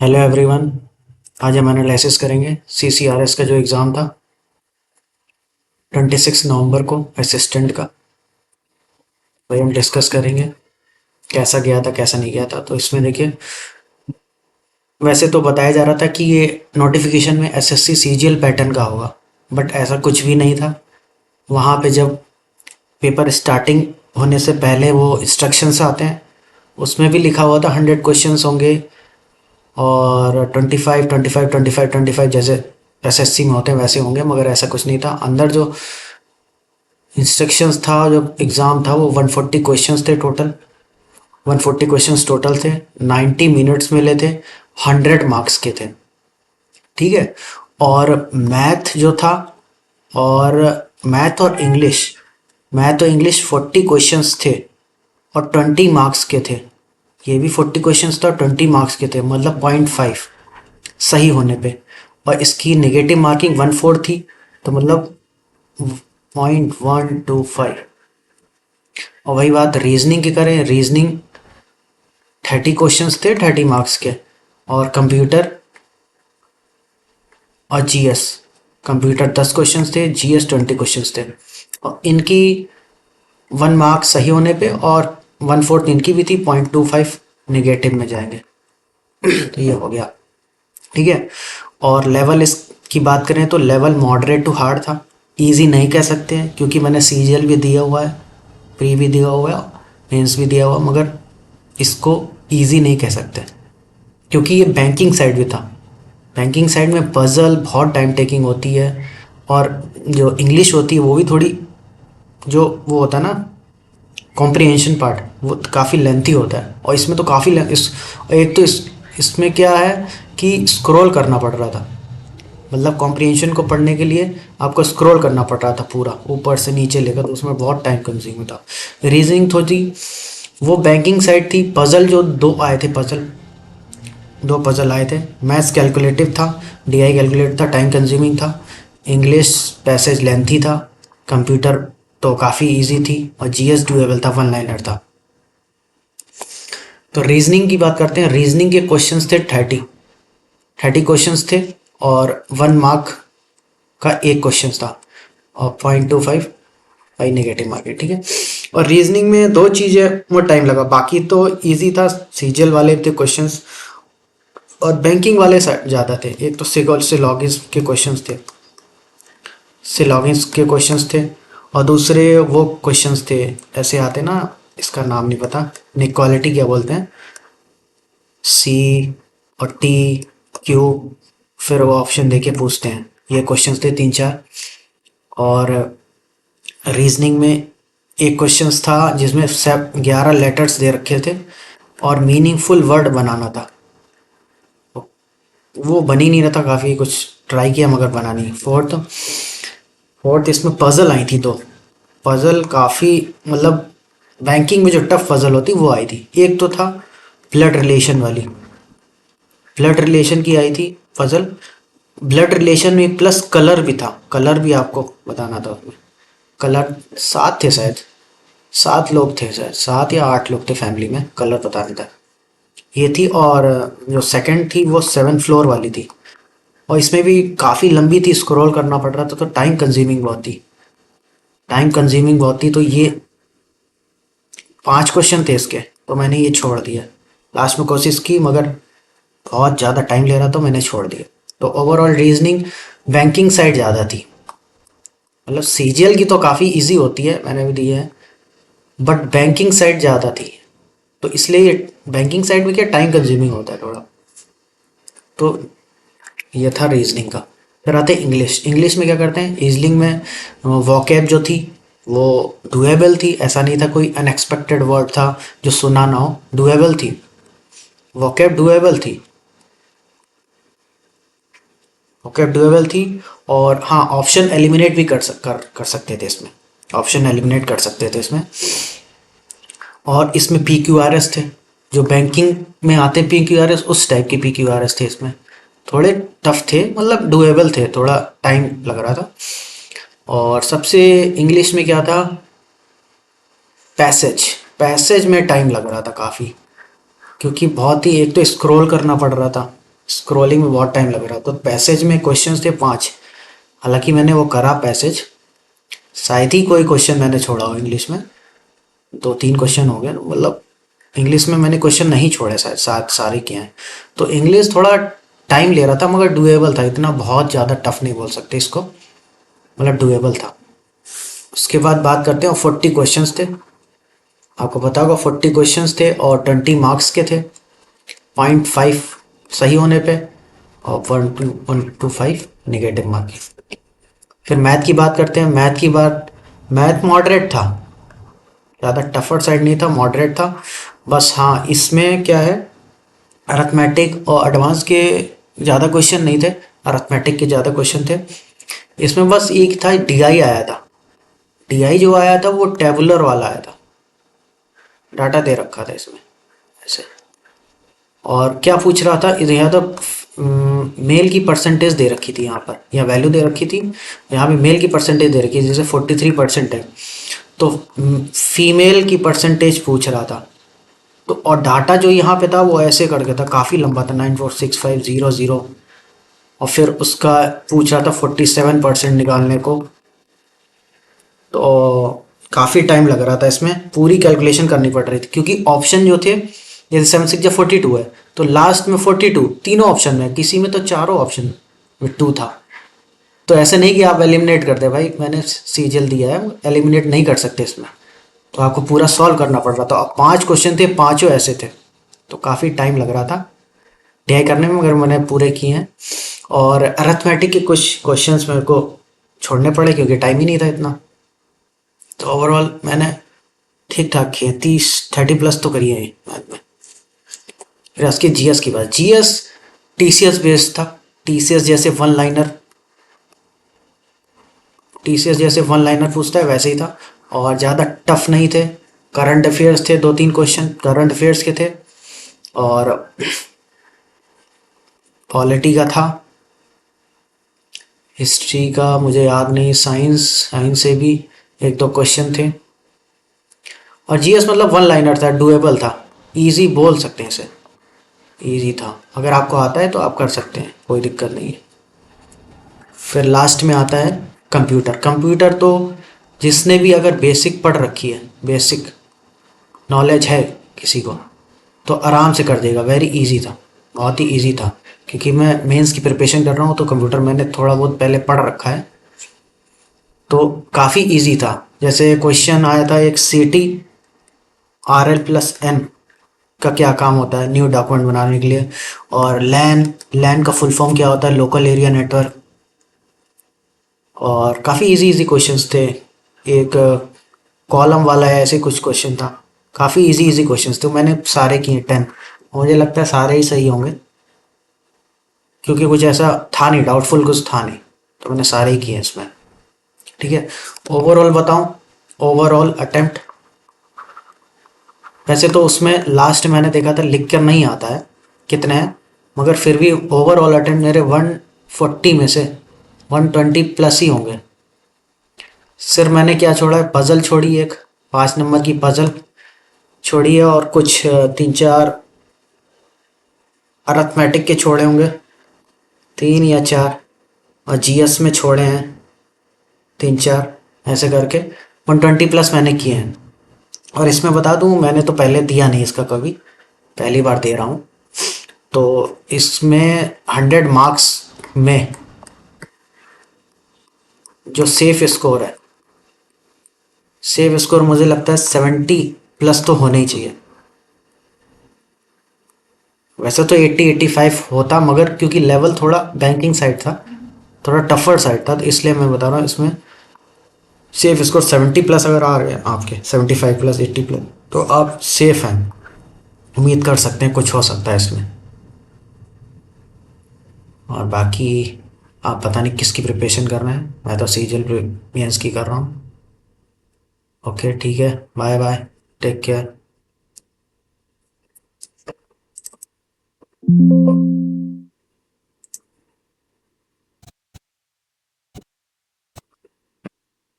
Hello everyone. आज हम analysis करेंगे सीसीआरएस का जो एग्ज़ाम था 26 नवंबर को असिस्टेंट का। वही हम डिस्कस करेंगे कैसा गया था कैसा नहीं गया था। तो इसमें देखिए, वैसे तो बताया जा रहा था कि ये नोटिफिकेशन में एसएससी सीजीएल पैटर्न का होगा, बट ऐसा कुछ भी नहीं था। वहाँ पे जब पेपर स्टार्टिंग होने से पहले वो इंस्ट्रक्शंस आते हैं, उसमें भी लिखा हुआ था 100 क्वेश्चंस होंगे और 25 25 25 25 जैसे एसएससी में होते हैं वैसे होंगे, मगर ऐसा कुछ नहीं था। अंदर जो इंस्ट्रक्शंस था, जो एग्ज़ाम था, वो 140 क्वेश्चंस थे टोटल। 140 क्वेश्चंस टोटल थे, 90 मिनट्स मिले थे, 100 मार्क्स के थे। ठीक है। और मैथ जो था, और मैथ और इंग्लिश 40 क्वेश्चंस थे और 20 मार्क्स के थे। ये भी 40 क्वेश्चंस था, 20 मार्क्स के थे, मतलब 0.5 सही होने पे। और इसकी नेगेटिव मार्किंग 1/4 थी, तो मतलब 0.125। और वही बात रीजनिंग की करें, रीजनिंग 30 क्वेश्चंस थे, 30 मार्क्स के। और कंप्यूटर और जीएस, कंप्यूटर 10 क्वेश्चंस थे, जीएस 20 क्वेश्चंस थे। और इनकी 1 मार्क सही होने पे और 1/4 इनकी भी थी, 0.25 नेगेटिव में जाएंगे। तो ये हो गया। ठीक है। और लेवल इसकी बात करें तो लेवल मॉडरेट टू हार्ड था। इजी नहीं कह सकते हैं क्योंकि मैंने सीजीएल भी दिया हुआ है, प्री भी दिया हुआ है, मेंस भी दिया हुआ, मगर इसको इजी नहीं कह सकते क्योंकि ये बैंकिंग साइड भी था। बैंकिंग साइड में पजल बहुत टाइम टेकिंग होती है, और जो इंग्लिश होती है वो भी थोड़ी, जो वो होता है ना कॉम्प्रिहेंशन पार्ट, वो काफ़ी लेंथी होता है। और इसमें तो काफ़ी एक तो इसमें क्या है कि स्क्रॉल करना पड़ रहा था। मतलब कॉम्प्रिहेंशन को पढ़ने के लिए आपको स्क्रॉल करना पड़ रहा था पूरा ऊपर से नीचे लेकर, तो उसमें बहुत टाइम कंज्यूमिंग था। रीजनिंग थोड़ी, वो बैंकिंग साइड थी। पजल जो दो पजल आए थे। मैथ्स कैलकुलेटिव था, डीआई कैलकुलेट था, टाइम कंज्यूमिंग था। इंग्लिश पैसेज लेंथी था। कंप्यूटर तो काफ़ी इजी थी, और जीएस डुएबल था, 1 लाइनर था। तो रीजनिंग की बात करते हैं। रीजनिंग के क्वेश्चंस थे 30 क्वेश्चंस थे, और 1 मार्क का एक क्वेश्चन था, और 0.25 बाई नेगेटिव मार्केट। ठीक है। और रीजनिंग में दो चीज़ें वो टाइम लगा, बाकी तो इजी था। सीजीएल वाले थे क्वेश्चंस, और बैंकिंग वाले ज़्यादा थे। एक तो सिलॉगिस के क्वेश्चंस थे, और दूसरे वो क्वेश्चंस थे ऐसे आते ना, इसका नाम नहीं पता, इनक्वालिटी क्या बोलते हैं, सी और टी क्यू, फिर वो ऑप्शन देके पूछते हैं। ये क्वेश्चंस थे 3 4। और रीजनिंग में एक क्वेश्चंस था जिसमें सब 11 लेटर्स दे रखे थे, और मीनिंगफुल वर्ड बनाना था। वो बन ही नहीं रहा था, काफ़ी कुछ ट्राई किया मगर बना नहीं। फोर्थ इसमें पजल आई थी, दो पजल काफ़ी, मतलब बैंकिंग में जो टफ पजल होती वो आई थी। एक तो था ब्लड रिलेशन वाली, ब्लड रिलेशन की आई थी पजल। ब्लड रिलेशन में प्लस कलर भी था, कलर भी आपको बताना था उसमें। कलर 7 थे शायद, 7 लोग थे शायद, 7 या 8 लोग थे फैमिली में, कलर बताना था। ये थी। और जो सेकंड थी वो 7 फ्लोर वाली थी, और इसमें भी काफ़ी लंबी थी, स्क्रॉल करना पड़ रहा था, तो टाइम कंज्यूमिंग बहुत थी। तो ये 5 क्वेश्चन थे इसके, तो मैंने ये छोड़ दिया। लास्ट में कोशिश की मगर बहुत ज़्यादा टाइम ले रहा, तो मैंने छोड़ दिया। तो ओवरऑल रीजनिंग बैंकिंग साइड ज़्यादा थी। मतलब सीजीएल की तो काफ़ी इजी होती है, मैंने भी दी है, बट बैंकिंग साइड ज़्यादा थी। तो इसलिए बैंकिंग साइड में क्या टाइम कंज्यूमिंग होता है थोड़ा। तो ये था रीजनिंग का। फिर आते हैं इंग्लिश। इंग्लिश में क्या करते हैं, रीजनिंग में वोकैब जो थी वो डुएबल थी। ऐसा नहीं था कोई अनएक्सपेक्टेड वर्ड था जो सुना ना हो, डुएबल थी, वोकैब डुएबल थी, वोकैब डुएबल थी। और हाँ, ऑप्शन एलिमिनेट भी कर सकते थे इसमें, ऑप्शन एलिमिनेट कर सकते थे इसमें। और इसमें पी क्यू आर एस थे, जो बैंकिंग में आते हैं पी क्यू आर एस, उस टाइप के पी क्यू आर एस थे इसमें। थोड़े टफ थे, मतलब डुएबल थे, थोड़ा टाइम लग रहा था। और सबसे इंग्लिश में क्या था, पैसेज, पैसेज में टाइम लग रहा था काफ़ी, क्योंकि बहुत ही, एक तो स्क्रॉल करना पड़ रहा था, स्क्रॉलिंग में बहुत टाइम लग रहा। तो पैसेज में क्वेश्चंस थे 5, हालांकि मैंने वो करा पैसेज, शायद ही कोई क्वेश्चन मैंने छोड़ा हो इंग्लिश में। 2-3 क्वेश्चन हो गए, मतलब इंग्लिश में मैंने क्वेश्चन नहीं छोड़े, शायद सारे किए हैं। तो इंग्लिश थोड़ा टाइम ले रहा था मगर डुएबल था, इतना बहुत ज़्यादा टफ नहीं बोल सकते इसको, मतलब डुएबल था। उसके बाद बात करते हैं, 40 क्वेश्चंस थे, आपको पता होगा 40 क्वेश्चंस थे और 20 मार्क्स के थे, 0.5 सही होने पे और 1 to 5 निगेटिव मार्किंग। फिर मैथ की बात करते हैं। मैथ मॉडरेट था, ज़्यादा टफर साइड नहीं था, मॉडरेट था। बस हाँ, इसमें क्या है, अर्थमेटिक और एडवांस के ज़्यादा क्वेश्चन नहीं थे, अर्थमेटिक के ज़्यादा क्वेश्चन थे। इसमें बस एक था, डीआई आया था। डीआई जो आया था वो टेबुलर वाला आया था, डाटा दे रखा था इसमें ऐसे। और क्या पूछ रहा था इधर, यहाँ तो मेल की परसेंटेज दे रखी थी, यहाँ पर यहाँ वैल्यू दे रखी थी, यहाँ पे मेल की परसेंटेज दे रखी थी, जैसे 43% है, तो फीमेल की परसेंटेज पूछ रहा था। तो और डाटा जो यहाँ पे था वो ऐसे करके था, काफ़ी लंबा था, 946500। और फिर उसका पूछ रहा था 47% निकालने को। तो काफ़ी टाइम लग रहा था, इसमें पूरी कैलकुलेशन करनी पड़ रही थी, क्योंकि ऑप्शन जो थे, जैसे 7 6 42 है, तो लास्ट में 42 तीनों ऑप्शन में, किसी में तो चारों ऑप्शन में 2 था। तो ऐसे नहीं कि आप एलिमिनेट कर दे, भाई मैंने सीजीएल दिया है, एलिमिनेट नहीं कर सकते इसमें, तो आपको पूरा सॉल्व करना पड़ रहा था। और 5 क्वेश्चन थे, पांचों ऐसे थे, तो काफ़ी टाइम लग रहा था ढाई करने में, मगर मैंने पूरे किए हैं। और अरिथमेटिक के कुछ क्वेश्चंस मेरे को छोड़ने पड़े क्योंकि टाइम ही नहीं था इतना। तो ओवरऑल मैंने ठीक ठाक किए, 30 30+ तो करिए मैथ में। फिर उसके जीएस की बात, जीएस टीसीएस बेस्ड था, टीसीएस जैसे वन लाइनर, टीसीएस जैसे वन लाइनर पूछता है वैसे ही था, और ज़्यादा टफ नहीं थे। करंट अफेयर्स थे, 2-3 क्वेश्चन करंट अफेयर्स के थे, और पॉलिटी का था, हिस्ट्री का मुझे याद नहीं, साइंस से भी 1-2 क्वेश्चन थे। और जीएस मतलब वन लाइनर था, डुएबल था, इजी बोल सकते हैं इसे, इजी था। अगर आपको आता है तो आप कर सकते हैं, कोई दिक्कत नहीं है। फिर लास्ट में आता है कंप्यूटर। कंप्यूटर तो जिसने भी अगर बेसिक पढ़ रखी है, बेसिक नॉलेज है किसी को, तो आराम से कर देगा, वेरी इजी था, बहुत ही इजी था। क्योंकि मैं मेंस की प्रिपरेशन कर रहा हूँ, तो कंप्यूटर मैंने थोड़ा बहुत पहले पढ़ रखा है, तो काफ़ी इजी था। जैसे क्वेश्चन आया था एक, CTRL+N का क्या काम होता है न्यू डॉक्यूमेंट बनाने के लिए, और लैन लैन का फुल फॉर्म क्या होता है, लोकल एरिया नेटवर्क। और काफ़ी इजी इजी क्वेश्चंस थे। एक कॉलम वाला है, ऐसे कुछ क्वेश्चन था, काफ़ी इजी इजी क्वेश्चंस थे, मैंने सारे किए 10। मुझे लगता है सारे ही सही होंगे, क्योंकि कुछ ऐसा था नहीं, डाउटफुल कुछ था नहीं, तो मैंने सारे ही किए इसमें। ठीक है, ओवरऑल बताऊं, ओवरऑल अटेम्प्ट, वैसे तो उसमें लास्ट मैंने देखा था लिख कर नहीं आता है कितने हैं, मगर फिर भी ओवरऑल अटेम्प्ट मेरे 140 में से 120+ ही होंगे। सिर्फ मैंने क्या छोड़ा है, पजल छोड़ी, एक 5 नंबर की पजल छोड़ी है, और कुछ 3-4 अरिथमेटिक के छोड़े होंगे, 3 या 4, और जीएस में छोड़े हैं 3-4, ऐसे करके 120+ मैंने किए हैं। और इसमें बता दूं, मैंने तो पहले दिया नहीं इसका कभी, पहली बार दे रहा हूँ। तो इसमें 100 मार्क्स में जो सेफ स्कोर है, सेफ स्कोर मुझे लगता है 70+ तो होना ही चाहिए। वैसे तो 80 85 होता, मगर क्योंकि लेवल थोड़ा बैंकिंग साइड था, थोड़ा टफर साइड था, तो इसलिए मैं बता रहा हूँ इसमें सेफ स्कोर 70+ अगर आ रहे हैं आपके, 75+ 80+, तो आप सेफ हैं, उम्मीद कर सकते हैं कुछ हो सकता है इसमें। और बाकी आप पता नहीं किसकी प्रिपरेशन कर रहे हैं, मैं तो सीजल मेंस की कर रहा हूँ। ओके ठीक है, बाय बाय, टेक केयर।